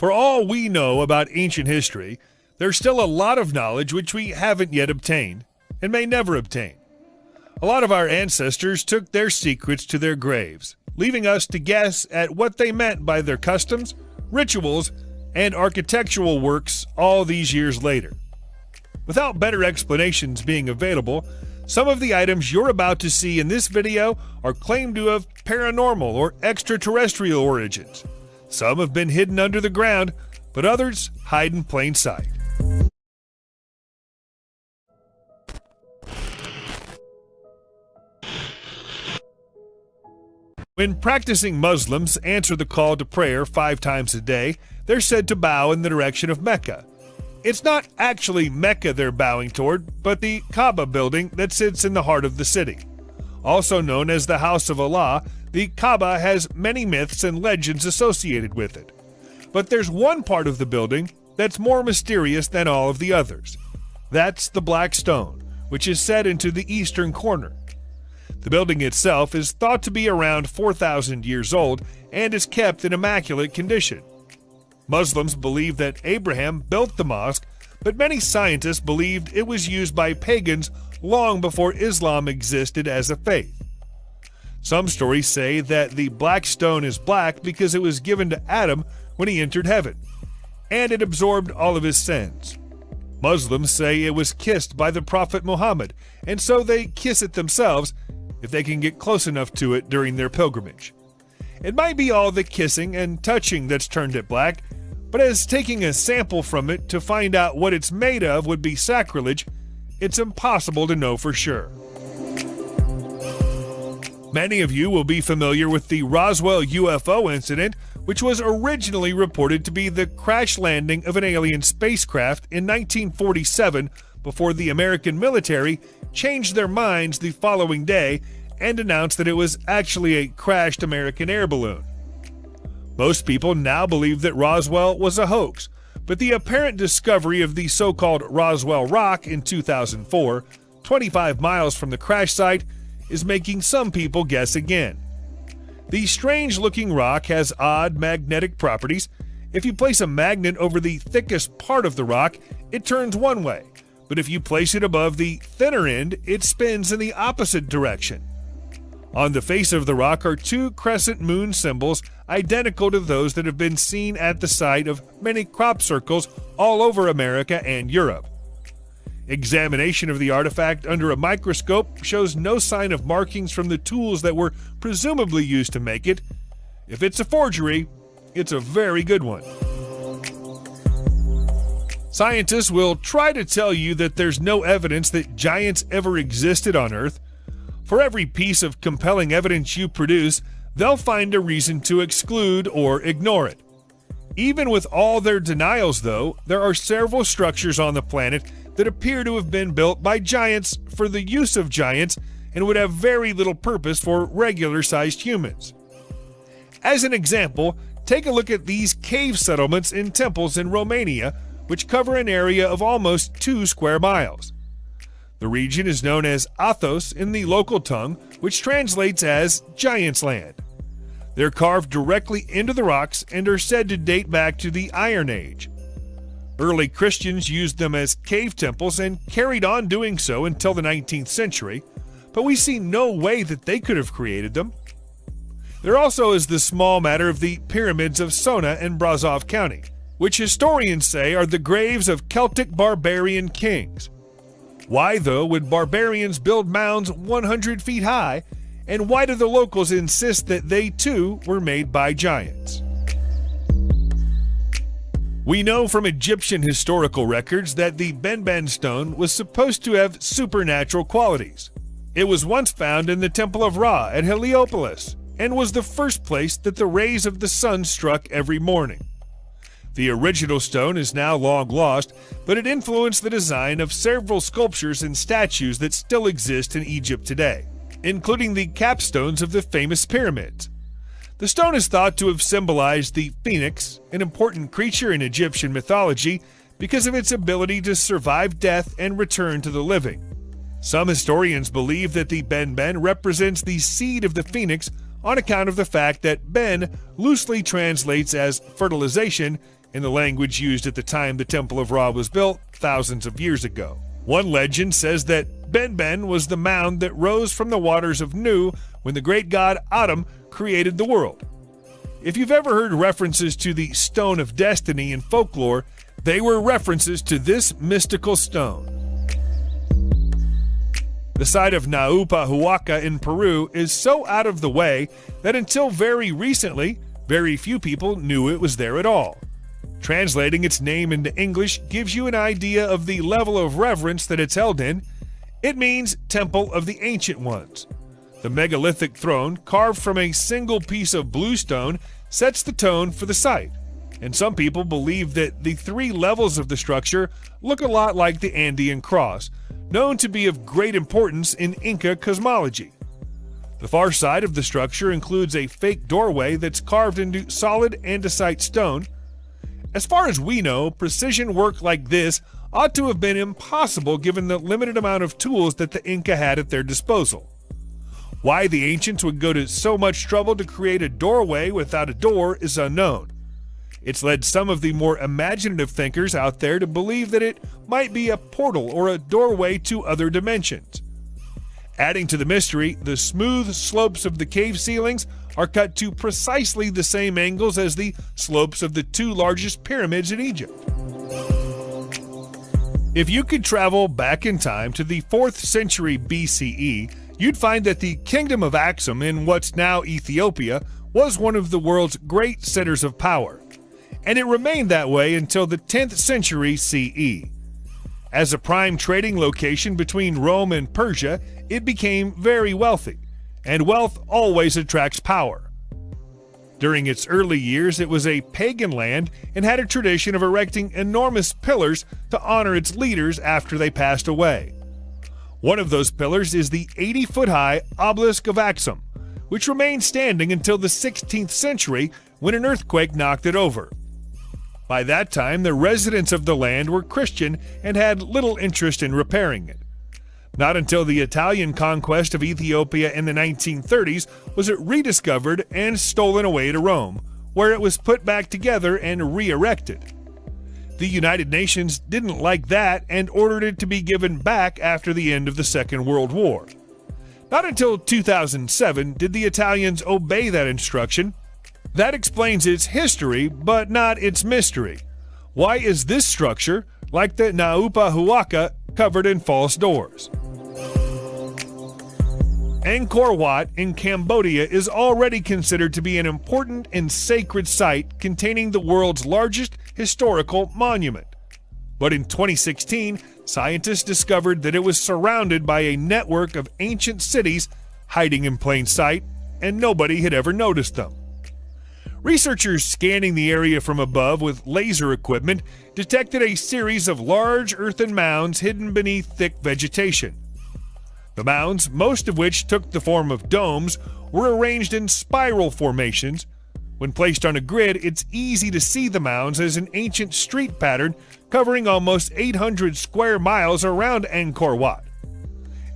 For all we know about ancient history, there's still a lot of knowledge which we haven't yet obtained, and may never obtain. A lot of our ancestors took their secrets to their graves, leaving us to guess at what they meant by their customs, rituals, and architectural works all these years later. Without better explanations being available, some of the items you're about to see in this video are claimed to have paranormal or extraterrestrial origins. Some have been hidden under the ground, but others hide in plain sight. When practicing Muslims answer the call to prayer 5 times a day, they're said to bow in the direction of Mecca. It's not actually Mecca they're bowing toward, but the Kaaba building that sits in the heart of the city. Also known as the House of Allah, the Kaaba has many myths and legends associated with it. But there's one part of the building that's more mysterious than all of the others. That's the Black Stone, which is set into the eastern corner. The building itself is thought to be around 4,000 years old and is kept in immaculate condition. Muslims believe that Abraham built the mosque, but many scientists believed it was used by pagans long before Islam existed as a faith. Some stories say that the black stone is black because it was given to Adam when he entered heaven, and it absorbed all of his sins. Muslims say it was kissed by the Prophet Muhammad, and so they kiss it themselves if they can get close enough to it during their pilgrimage. It might be all the kissing and touching that's turned it black, but as taking a sample from it to find out what it's made of would be sacrilege, it's impossible to know for sure. Many of you will be familiar with the Roswell UFO incident, which was originally reported to be the crash landing of an alien spacecraft in 1947 before the American military changed their minds the following day and announced that it was actually a crashed American air balloon. Most people now believe that Roswell was a hoax, but the apparent discovery of the so-called Roswell Rock in 2004, 25 miles from the crash site, is making some people guess again. The strange-looking rock has odd magnetic properties. If you place a magnet over the thickest part of the rock, it turns one way, but if you place it above the thinner end, it spins in the opposite direction. On the face of the rock are 2 crescent moon symbols identical to those that have been seen at the site of many crop circles all over America and Europe. Examination of the artifact under a microscope shows no sign of markings from the tools that were presumably used to make it. If it's a forgery, it's a very good one. Scientists will try to tell you that there's no evidence that giants ever existed on Earth. For every piece of compelling evidence you produce, they'll find a reason to exclude or ignore it. Even with all their denials, though, there are several structures on the planet that appear to have been built by giants for the use of giants and would have very little purpose for regular-sized humans. As an example, take a look at these cave settlements in temples in Romania, which cover an area of almost 2 square miles. The region is known as Athos in the local tongue, which translates as Giant's Land. They're carved directly into the rocks and are said to date back to the Iron Age. Early Christians used them as cave temples and carried on doing so until the 19th century, but we see no way that they could have created them. There also is the small matter of the pyramids of Sona in Brazov County, which historians say are the graves of Celtic barbarian kings. Why, though, would barbarians build mounds 100 feet high, and why do the locals insist that they too were made by giants? We know from Egyptian historical records that the Benben stone was supposed to have supernatural qualities. It was once found in the Temple of Ra at Heliopolis, and was the first place that the rays of the sun struck every morning. The original stone is now long lost, but it influenced the design of several sculptures and statues that still exist in Egypt today, including the capstones of the famous pyramids. The stone is thought to have symbolized the phoenix, an important creature in Egyptian mythology, because of its ability to survive death and return to the living. Some historians believe that the Benben represents the seed of the phoenix on account of the fact that Ben loosely translates as fertilization in the language used at the time the Temple of Ra was built thousands of years ago. One legend says that Ben was the mound that rose from the waters of Nu when the great god Atum created the world. If you've ever heard references to the Stone of Destiny in folklore, they were references to this mystical stone. The site of 𝗂𝗏𝗂𝗏 in Peru is so out of the way that until very recently, very few people knew it was there at all. Translating its name into English gives you an idea of the level of reverence that it's held in. It means Temple of the Ancient Ones. The megalithic throne, carved from a single piece of bluestone, sets the tone for the site, and some people believe that the three levels of the structure look a lot like the Andean cross, known to be of great importance in Inca cosmology. The far side of the structure includes a fake doorway that's carved into solid andesite stone. As far as we know, precision work like this ought to have been impossible given the limited amount of tools that the Inca had at their disposal. Why the ancients would go to so much trouble to create a doorway without a door is unknown. It's led some of the more imaginative thinkers out there to believe that it might be a portal or a doorway to other dimensions. Adding to the mystery, the smooth slopes of the cave ceilings are cut to precisely the same angles as the slopes of the two largest pyramids in Egypt. If you could travel back in time to the 4th century BCE, you'd find that the kingdom of Aksum in what's now Ethiopia was one of the world's great centers of power, and it remained that way until the 10th century CE. As a prime trading location between Rome and Persia, it became very wealthy, and wealth always attracts power. During its early years, it was a pagan land and had a tradition of erecting enormous pillars to honor its leaders after they passed away. One of those pillars is the 80-foot-high obelisk of Aksum, which remained standing until the 16th century when an earthquake knocked it over. By that time, the residents of the land were Christian and had little interest in repairing it. Not until the Italian conquest of Ethiopia in the 1930s was it rediscovered and stolen away to Rome, where it was put back together and re-erected. The United Nations didn't like that and ordered it to be given back after the end of the Second World War. Not until 2007 did the Italians obey that instruction. That explains its history, but not its mystery. Why is this structure, like the 𝗂𝗏𝗂𝗏𝗏, covered in false doors? Angkor Wat in Cambodia is already considered to be an important and sacred site containing the world's largest historical monument. But in 2016, scientists discovered that it was surrounded by a network of ancient cities hiding in plain sight, and nobody had ever noticed them. Researchers scanning the area from above with laser equipment detected a series of large earthen mounds hidden beneath thick vegetation. The mounds, most of which took the form of domes, were arranged in spiral formations. When placed on a grid, it's easy to see the mounds as an ancient street pattern covering almost 800 square miles around Angkor Wat.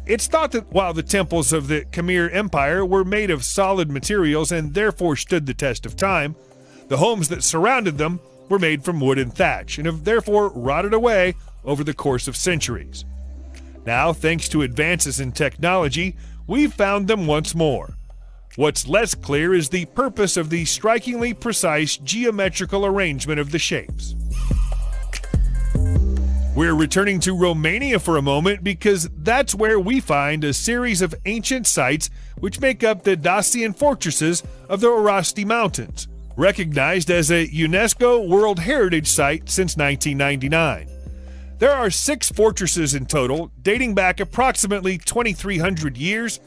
It's thought that while the temples of the Khmer Empire were made of solid materials and therefore stood the test of time, the homes that surrounded them were made from wood and thatch and have therefore rotted away over the course of centuries. Now, thanks to advances in technology, we've found them once more. What's less clear is the purpose of the strikingly precise geometrical arrangement of the shapes. We're returning to Romania for a moment because that's where we find a series of ancient sites which make up the Dacian fortresses of the Orasti Mountains, recognized as a UNESCO World Heritage Site since 1999. There are 6 fortresses in total, dating back approximately 2,300 years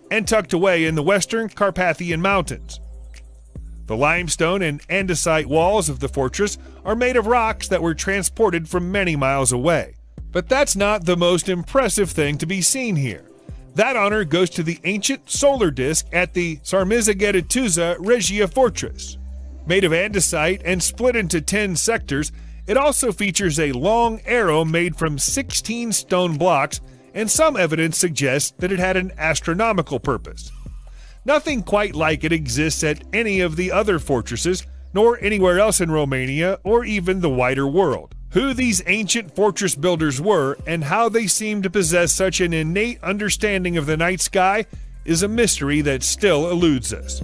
and tucked away in the western Carpathian Mountains. The limestone and andesite walls of the fortress are made of rocks that were transported from many miles away. But that's not the most impressive thing to be seen here. That honor goes to the ancient solar disk at the 𝗠𝗏𝗀𝗁𝗂𝗁 Regia Fortress. Made of andesite and split into 10 sectors, it also features a long arrow made from 16 stone blocks, and some evidence suggests that it had an astronomical purpose. Nothing quite like it exists at any of the other fortresses, nor anywhere else in Romania or even the wider world. Who these ancient fortress builders were and how they seem to possess such an innate understanding of the night sky is a mystery that still eludes us.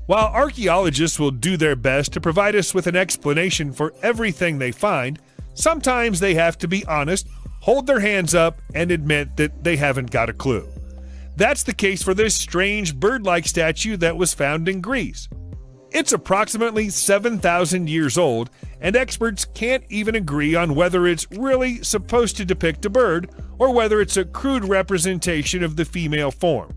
While archaeologists will do their best to provide us with an explanation for everything they find, sometimes they have to be honest, hold their hands up, and admit that they haven't got a clue. That's the case for this strange bird-like statue that was found in Greece. It's approximately 7,000 years old, and experts can't even agree on whether it's really supposed to depict a bird or whether it's a crude representation of the female form.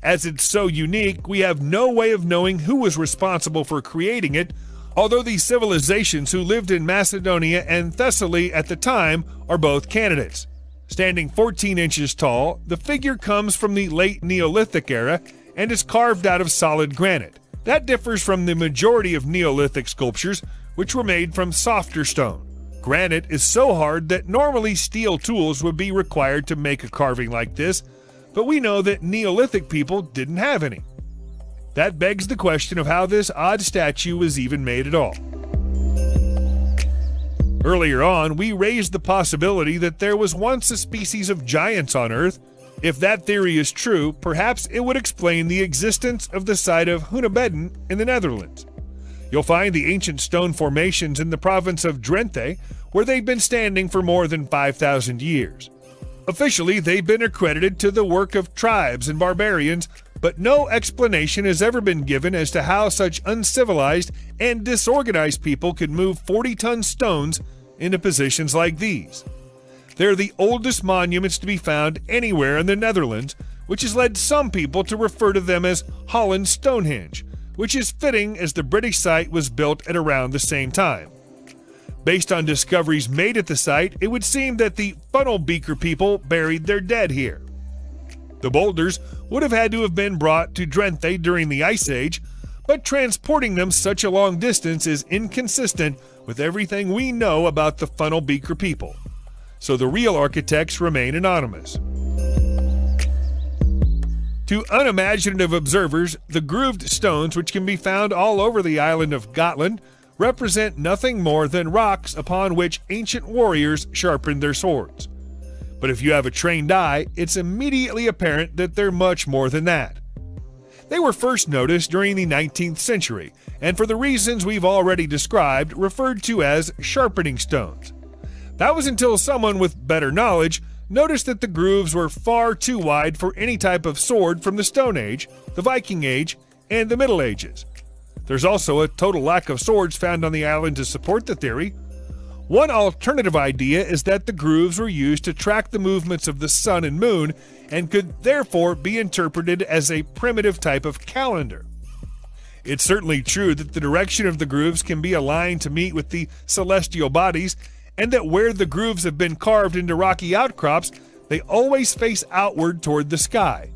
As it's so unique, we have no way of knowing who was responsible for creating it, although the civilizations who lived in Macedonia and Thessaly at the time are both candidates. Standing 14 inches tall, the figure comes from the late Neolithic era and is carved out of solid granite. That differs from the majority of Neolithic sculptures, which were made from softer stone. Granite is so hard that normally steel tools would be required to make a carving like this, but we know that Neolithic people didn't have any. That begs the question of how this odd statue was even made at all. Earlier on, we raised the possibility that there was once a species of giants on Earth. If that theory is true, perhaps it would explain the existence of the site of 𝗠𝗏𝗏𝗏 in the Netherlands. You'll find the ancient stone formations in the province of Drenthe, where they've been standing for more than 5,000 years. Officially, they've been accredited to the work of tribes and barbarians, but no explanation has ever been given as to how such uncivilized and disorganized people could move 40-ton stones into positions like these. They're the oldest monuments to be found anywhere in the Netherlands, which has led some people to refer to them as Holland's Stonehenge, which is fitting as the British site was built at around the same time. Based on discoveries made at the site, it would seem that the funnel-beaker people buried their dead here. The boulders would have had to have been brought to Drenthe during the Ice Age, but transporting them such a long distance is inconsistent with everything we know about the funnel-beaker people. So the real architects remain anonymous. To unimaginative observers, the grooved stones, which can be found all over the island of Gotland, represent nothing more than rocks upon which ancient warriors sharpened their swords. But if you have a trained eye, it's immediately apparent that they're much more than that. They were first noticed during the 19th century, and for the reasons we've already described, referred to as sharpening stones. That was until someone with better knowledge noticed that the grooves were far too wide for any type of sword from the Stone Age, the Viking Age, and the Middle Ages. There's also a total lack of swords found on the island to support the theory. One alternative idea is that the grooves were used to track the movements of the sun and moon and could therefore be interpreted as a primitive type of calendar. It's certainly true that the direction of the grooves can be aligned to meet with the celestial bodies, and that where the grooves have been carved into rocky outcrops, they always face outward toward the sky.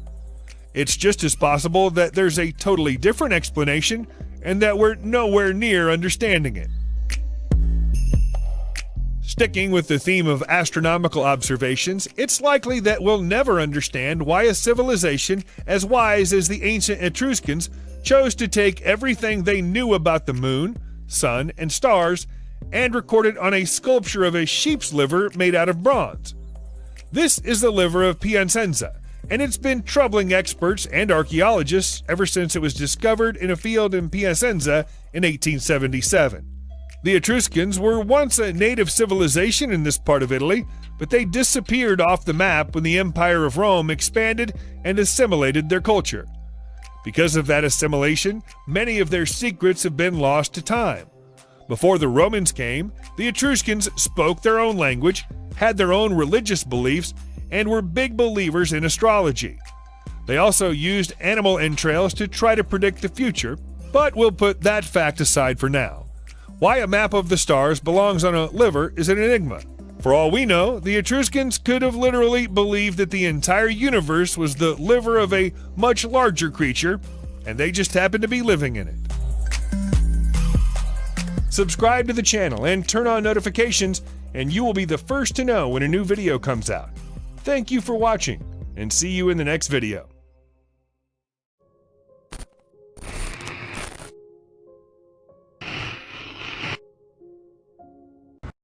It's just as possible that there's a totally different explanation and that we're nowhere near understanding it. Sticking with the theme of astronomical observations, it's likely that we'll never understand why a civilization as wise as the ancient Etruscans chose to take everything they knew about the moon, sun, and stars and record it on a sculpture of a sheep's liver made out of bronze. This is the liver of Piacenza, and it's been troubling experts and archaeologists ever since it was discovered in a field in Piacenza in 1877. The Etruscans were once a native civilization in this part of Italy, but they disappeared off the map when the Empire of Rome expanded and assimilated their culture. Because of that assimilation, many of their secrets have been lost to time. Before the Romans came, the Etruscans spoke their own language, had their own religious beliefs, and were big believers in astrology. They also used animal entrails to try to predict the future, but we'll put that fact aside for now. Why a map of the stars belongs on a liver is an enigma. For all we know, the Etruscans could have literally believed that the entire universe was the liver of a much larger creature, and they just happened to be living in it. Subscribe to the channel and turn on notifications, and you will be the first to know when a new video comes out. Thank you for watching, and see you in the next video.